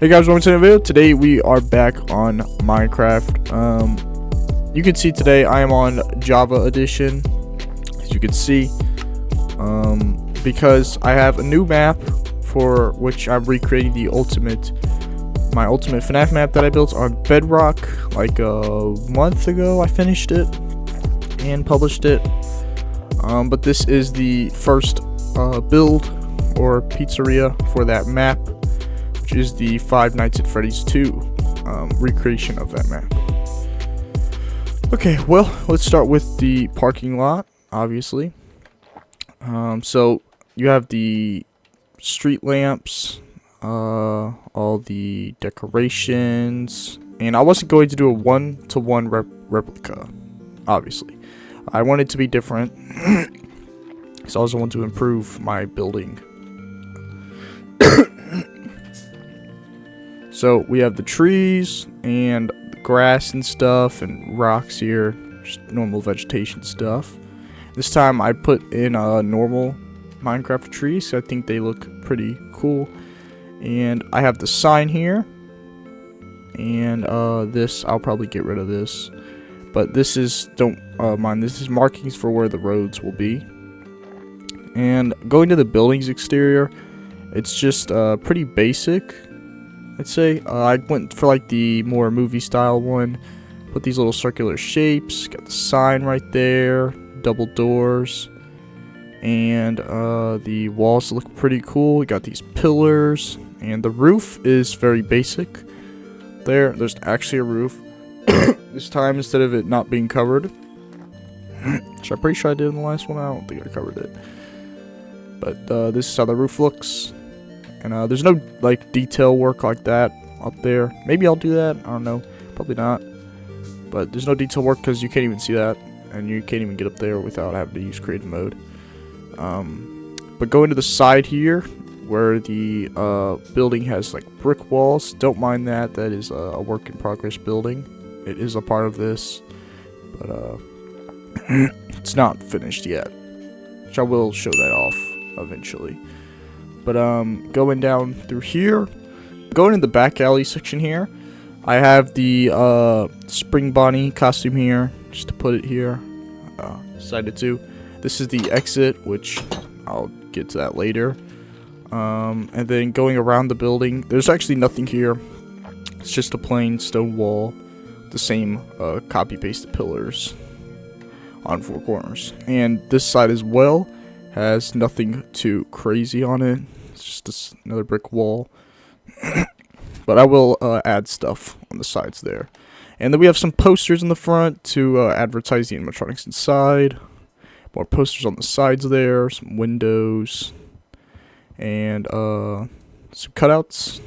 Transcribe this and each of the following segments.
Hey guys, welcome to the video. Today we are back on Minecraft. You can see today I am on Java edition, as you can see, because I have a new map for which I'm recreating my ultimate FNAF map that I built on Bedrock like a month ago. I finished it and published it, but this is the first build or pizzeria for that map, which is the Five Nights at Freddy's 2 recreation of that map. Okay, well, let's start with the parking lot, obviously. So you have the street lamps, all the decorations, and I wasn't going to do a one-to-one replica, obviously. I want it to be different, so I also want to improve my building. So we have the trees and the grass and stuff and rocks here, just normal vegetation stuff. This time I put in normal Minecraft trees, so I think they look pretty cool. And I have the sign here, and this, I'll probably get rid of this. But this is, don't mind, this is markings for where the roads will be. And going to the building's exterior, it's just pretty basic, I'd say. I went for like the more movie style one. Put these little circular shapes, got the sign right there, double doors, and the walls look pretty cool. We got these pillars, and the roof is very basic. There's actually a roof this time instead of it not being covered, which I'm pretty sure I did in the last one. I don't think I covered it, but this is how the roof looks. And there's no like detail work like that up there. Maybe I'll do that, I don't know, probably not. But there's no detail work because you can't even see that, and you can't even get up there without having to use creative mode. But going to the side here, where the building has like brick walls, don't mind that. That is a work in progress building. It is a part of this, but it's not finished yet, which I will show that off eventually. But going down through here, going in the back alley section here, I have the Spring Bonnie costume here, just to put it here. Decided to. This is the exit, which I'll get to that later. And then going around the building, there's actually nothing here. It's just a plain stone wall, the same copy-pasted pillars on four corners. And this side as well has nothing too crazy on it. It's just another brick wall. But I will add stuff on the sides there. And then we have some posters in the front to advertise the animatronics inside. More posters on the sides there. Some windows. And some cutouts.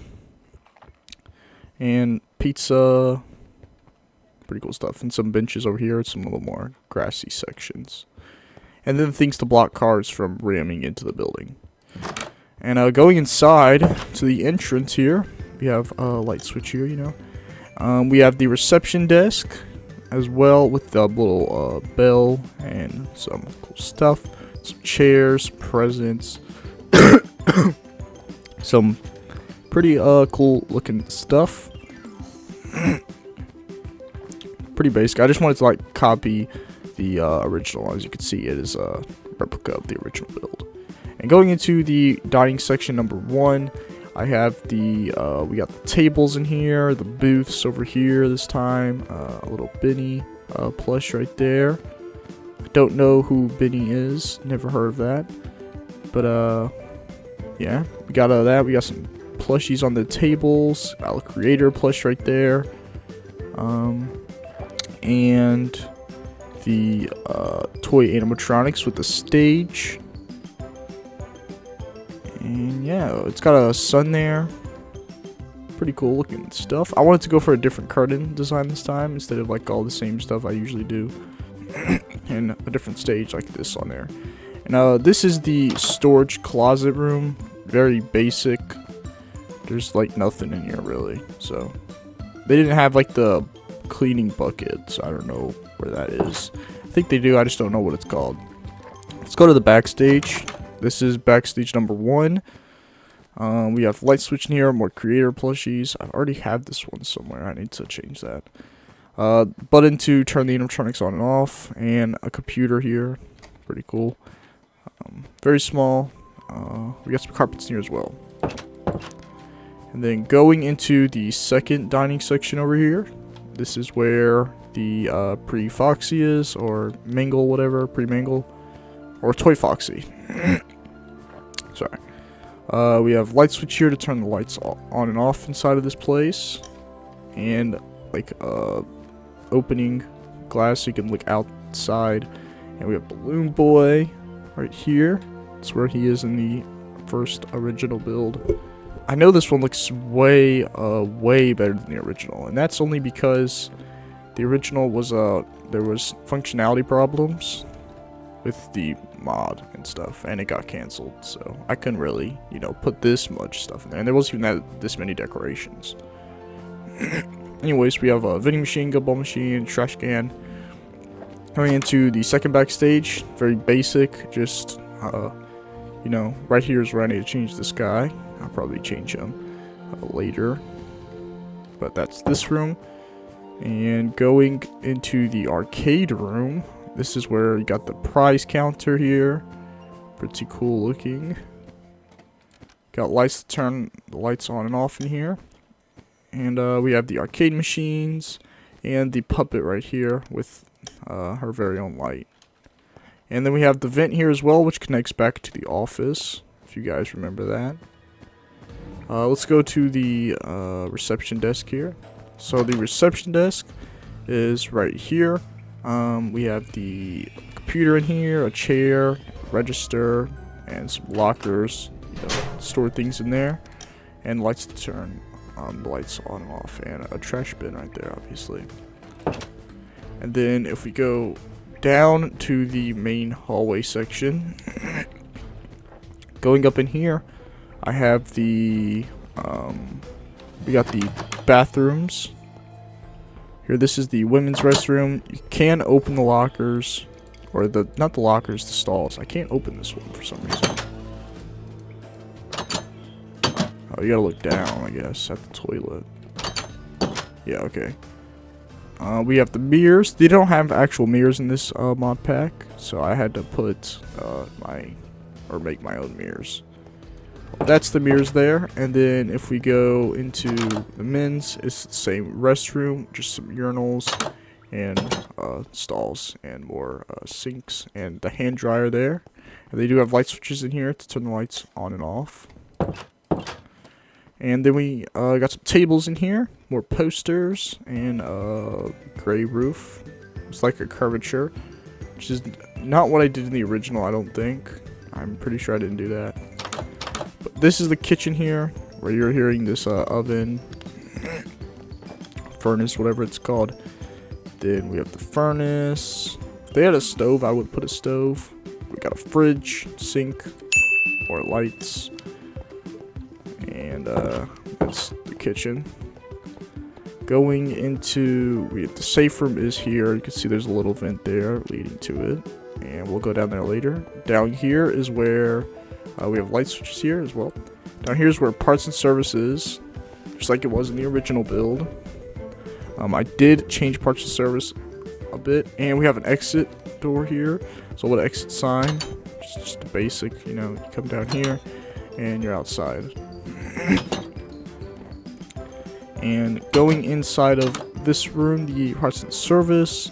And pizza. Pretty cool stuff. And some benches over here. Some little more grassy sections. And then things to block cars from ramming into the building. And going inside to the entrance here, we have a light switch here, you know. We have the reception desk as well, with the little bell and some cool stuff. Some chairs, presents, some pretty cool looking stuff. Pretty basic. I just wanted to like copy the original. As you can see, it is a replica of the original build. And going into the dining section number 1, I have the we got the tables in here, the booths over here this time, a little Benny plush right there. I don't know who Benny is, never heard of that, but yeah, we got that. We got some plushies on the tables, got a creator plush right there, and the toy animatronics with the stage. And yeah, it's got a sun there. Pretty cool looking stuff. I wanted to go for a different curtain design this time instead of like all the same stuff I usually do. And a different stage like this on there. And this is the storage closet room. Very basic. There's like nothing in here really. So they didn't have like the cleaning buckets. I don't know where that is. I think they do, I just don't know what it's called. Let's go to the backstage. This is backstage number 1. We have light switch in here, more creator plushies. I already have this one somewhere. I need to change that. Button to turn the animatronics on and off, and a computer here. Pretty cool. Very small. We got some carpets here as well. And then going into the second dining section over here, this is where the pre-Foxy is, or Mingle, whatever, pre-Mingle, or Toy Foxy. Sorry. We have light switch here to turn the lights on and off inside of this place, and like opening glass so you can look outside. And we have Balloon Boy right here. That's where he is in the first original build. I know this one looks way better than the original, and that's only because the original was there was functionality problems with the mod and stuff, and it got canceled, so I couldn't really, you know, put this much stuff in there, and there wasn't even this many decorations. Anyways, we have a vending machine, gumball machine, trash can. Going into the second backstage, very basic, just you know, right here is where I need to change this guy. I'll probably change him later, but that's this room. And going into the arcade room, this is where you got the prize counter here. Pretty cool looking. Got lights to turn the lights on and off in here. And we have the arcade machines and the puppet right here with her very own light. And then we have the vent here as well, which connects back to the office, if you guys remember that. Let's go to the reception desk here. So the reception desk is right here. We have the computer in here, a chair, register, and some lockers, you know, store things in there, and lights to turn the lights on and off, and a trash bin right there, obviously. And then if we go down to the main hallway section, going up in here, I have the we got the bathrooms here. This is the women's restroom. You can open the lockers, or the not the lockers, the stalls. I can't open this one for some reason. Oh, you gotta look down, I guess, at the toilet. Yeah, okay. We have the mirrors. They don't have actual mirrors in this mod pack, so I had to put make my own mirrors. That's the mirrors there. And then if we go into the men's, it's the same restroom, just some urinals and stalls and more sinks and the hand dryer there. And they do have light switches in here to turn the lights on and off. And then we got some tables in here, more posters, and gray roof. It's like a curvature, which is not what I did in the original, I don't think. I'm pretty sure I didn't do that. But this is the kitchen here, where you're hearing this oven, furnace, whatever it's called. Then we have the furnace. If they had a stove, I would put a stove. We got a fridge, sink, or lights. And that's the kitchen. Going into the safe room is here. You can see there's a little vent there leading to it, and we'll go down there later. Down here is where we have light switches here as well. Down here is where parts and service is, just like it was in the original build. I did change parts and service a bit, and we have an exit door here. So a little exit sign, just a basic, you know, you come down here and you're outside. And going inside of this room, the parts and service,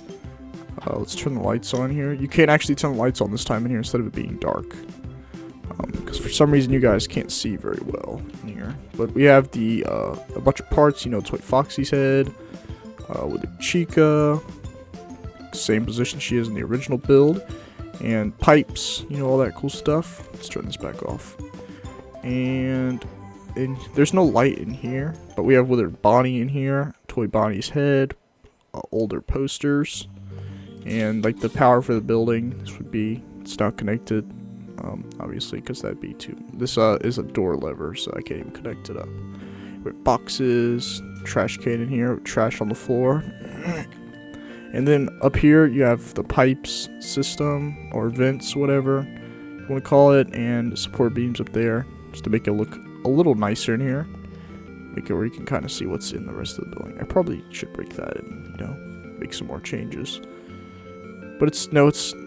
let's turn the lights on here. You can actually turn the lights on this time in here instead of it being dark, because for some reason you guys can't see very well in here. But we have the a bunch of parts, you know, Toy Foxy's head with a Chica, same position she is in the original build, and pipes, you know, all that cool stuff. Let's turn this back off. And there's no light in here, but we have Withered Bonnie in here, Toy Bonnie's head, older posters, and like the power for the building. This would be, it's not connected, obviously, because that'd be too. This is a door lever, so I can't even connect it up. We have boxes, trash can in here, trash on the floor, and then up here you have the pipes system or vents, whatever you want to call it, and support beams up there, just to make it look a little nicer in here. Make it where you can kind of see what's in the rest of the building. I probably should break that and, you know, make some more changes. But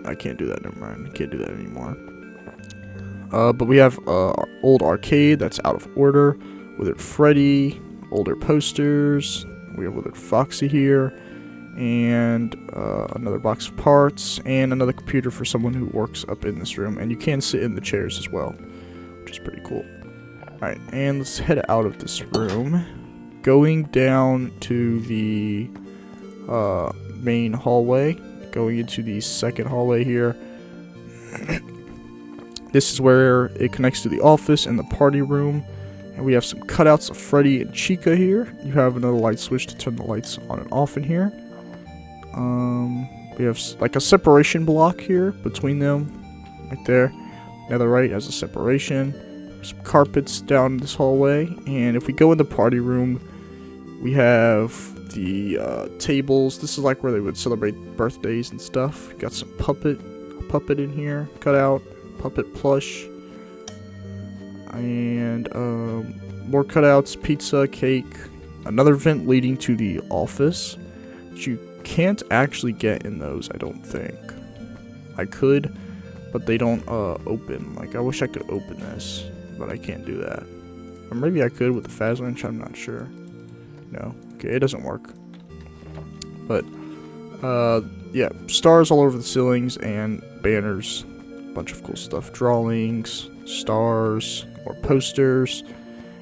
I can't do that, never mind. I can't do that anymore. But we have old arcade that's out of order. Withered Freddy, older posters. We have Withered Foxy here. And another box of parts. And another computer for someone who works up in this room. And you can sit in the chairs as well, which is pretty cool. Alright, and let's head out of this room. Going down to the main hallway. Going into the second hallway here. This is where it connects to the office and the party room. And we have some cutouts of Freddy and Chica here. You have another light switch to turn the lights on and off in here. We have like a separation block here between them. Right there. Another right has a separation. Some carpets down this hallway. And if we go in the party room, we have the tables. This is like where they would celebrate birthdays and stuff. Got some puppet in here, cut out, puppet plush, and more cutouts, pizza, cake, another vent leading to the office, which you can't actually get in those, I don't think. I could, but they don't open. Like, I wish I could open this, but I can't do that. Or maybe I could with the Faz wrench, I'm not sure. No. Okay, it doesn't work. But, yeah, stars all over the ceilings and banners. A bunch of cool stuff. Drawings, stars, more posters,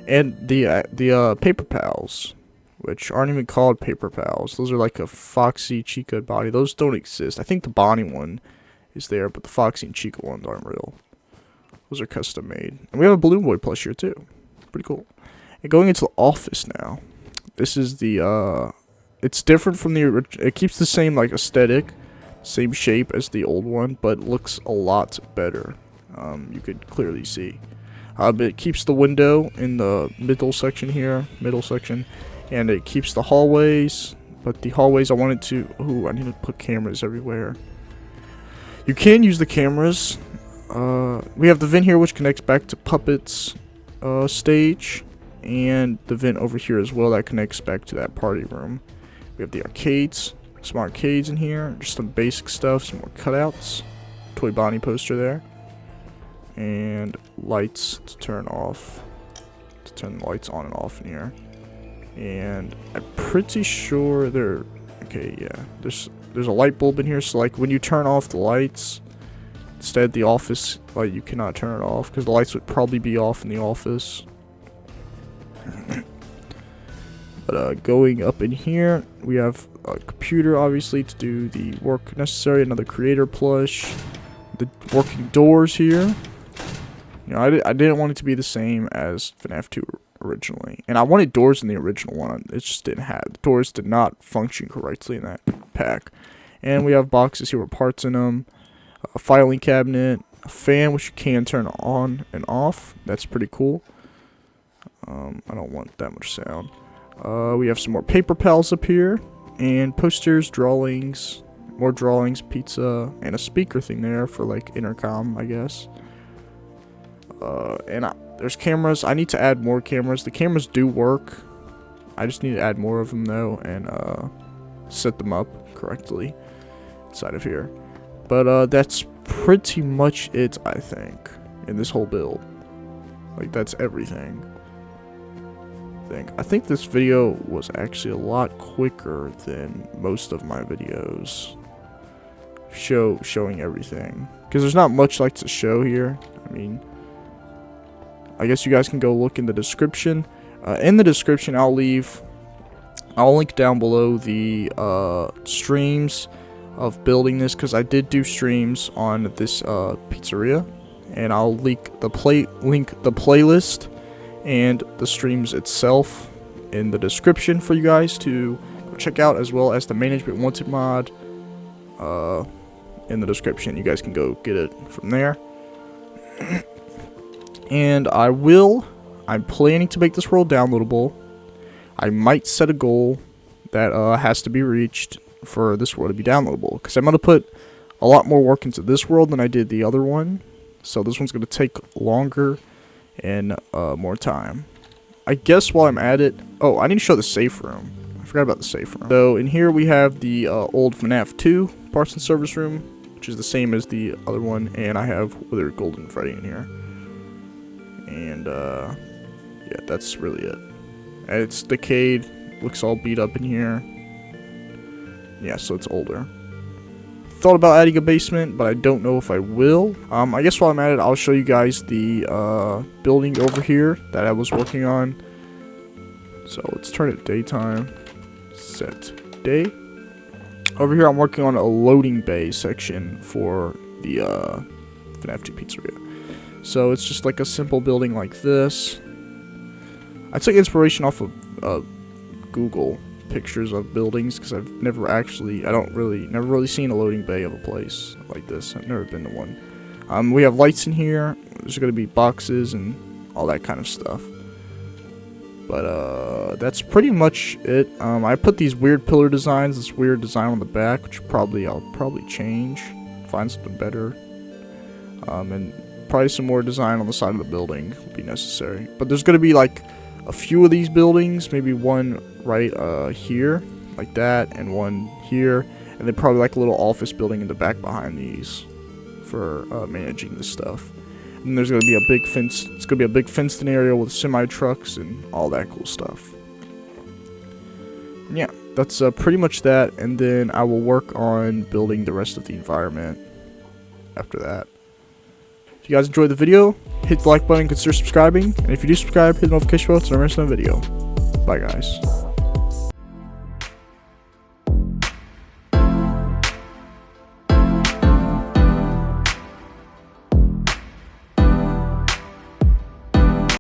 and the Paper Pals, which aren't even called Paper Pals. Those are like a Foxy, Chica, and Bonnie. Those don't exist. I think the Bonnie one is there, but the Foxy and Chica ones aren't real. Those are custom made. And we have a Balloon Boy plush here, too. Pretty cool. And going into the office now. This is the, it's different from the original. It keeps the same, like, aesthetic, same shape as the old one, but looks a lot better. You could clearly see. But it keeps the window in the middle section here, and it keeps the hallways, but the hallways I wanted to, I need to put cameras everywhere. You can use the cameras. We have the vent here, which connects back to Puppet's stage. And the vent over here as well that connects back to that party room. We have the arcades, some arcades in here, just some basic stuff, some more cutouts, Toy Bonnie poster there, and lights to turn off, to turn the lights on and off in here. And I'm pretty sure okay, yeah, there's a light bulb in here, so like when you turn off the lights, instead the office light, you cannot turn it off because the lights would probably be off in the office. But going up in here, we have a computer, obviously, to do the work necessary. Another creator plush. The working doors here. You know, I didn't want it to be the same as FNAF 2 originally. And I wanted doors in the original one. It just didn't have. The doors did not function correctly in that pack. And we have boxes here with parts in them. A filing cabinet. A fan, which you can turn on and off. That's pretty cool. I don't want that much sound. We have some more Paper Pals up here, and posters, drawings, more drawings, pizza, and a speaker thing there for like intercom, I guess. There's cameras. I need to add more cameras. The cameras do work. I just need to add more of them though, and set them up correctly inside of here. But that's pretty much it, I think, in this whole build. Like, that's everything. I think this video was actually a lot quicker than most of my videos showing everything, because there's not much like to show here. I mean, I guess you guys can go look in the description. In the description, I'll link down below the streams of building this, because I did do streams on this pizzeria, and I'll link the playlist and the streams itself in the description for you guys to go check out, as well as the Management Wanted mod in the description. You guys can go get it from there. And I'm planning to make this world downloadable. I might set a goal that has to be reached for this world to be downloadable, because I'm going to put a lot more work into this world than I did the other one. So this one's going to take longer, in more time. I guess while I'm at it, oh, I need to show the safe room. I forgot about the safe room. So in here we have the old FNAF 2 parts and service room, which is the same as the other one, and I have Wither Golden Freddy in here. And yeah, that's really it. And it's decayed, looks all beat up in here. Yeah, so it's older. Thought about adding a basement, but I don't know if I will. I guess while I'm at it, I'll show you guys the building over here that I was working on. So let's turn it daytime. Set day. Over here, I'm working on a loading bay section for the FNAF 2 pizzeria. So it's just like a simple building like this. I took inspiration off of Google pictures of buildings because I've never really seen a loading bay of a place like this. I've never been to one. We have lights in here. There's going to be boxes and all that kind of stuff. But that's pretty much it. I put these weird pillar designs, this weird design on the back, which I'll probably change, find something better. And probably some more design on the side of the building will be necessary. But there's going to be like a few of these buildings, maybe one right here, like that, and one here, and then probably like a little office building in the back behind these for managing this stuff. And there's going to be a big fence. It's going to be a big fenced-in area with semi-trucks and all that cool stuff. And yeah, that's pretty much that. And then I will work on building the rest of the environment after that. If you guys enjoyed the video, hit the like button, consider subscribing. And if you do subscribe, hit the notification bell to never miss another video. Bye, guys.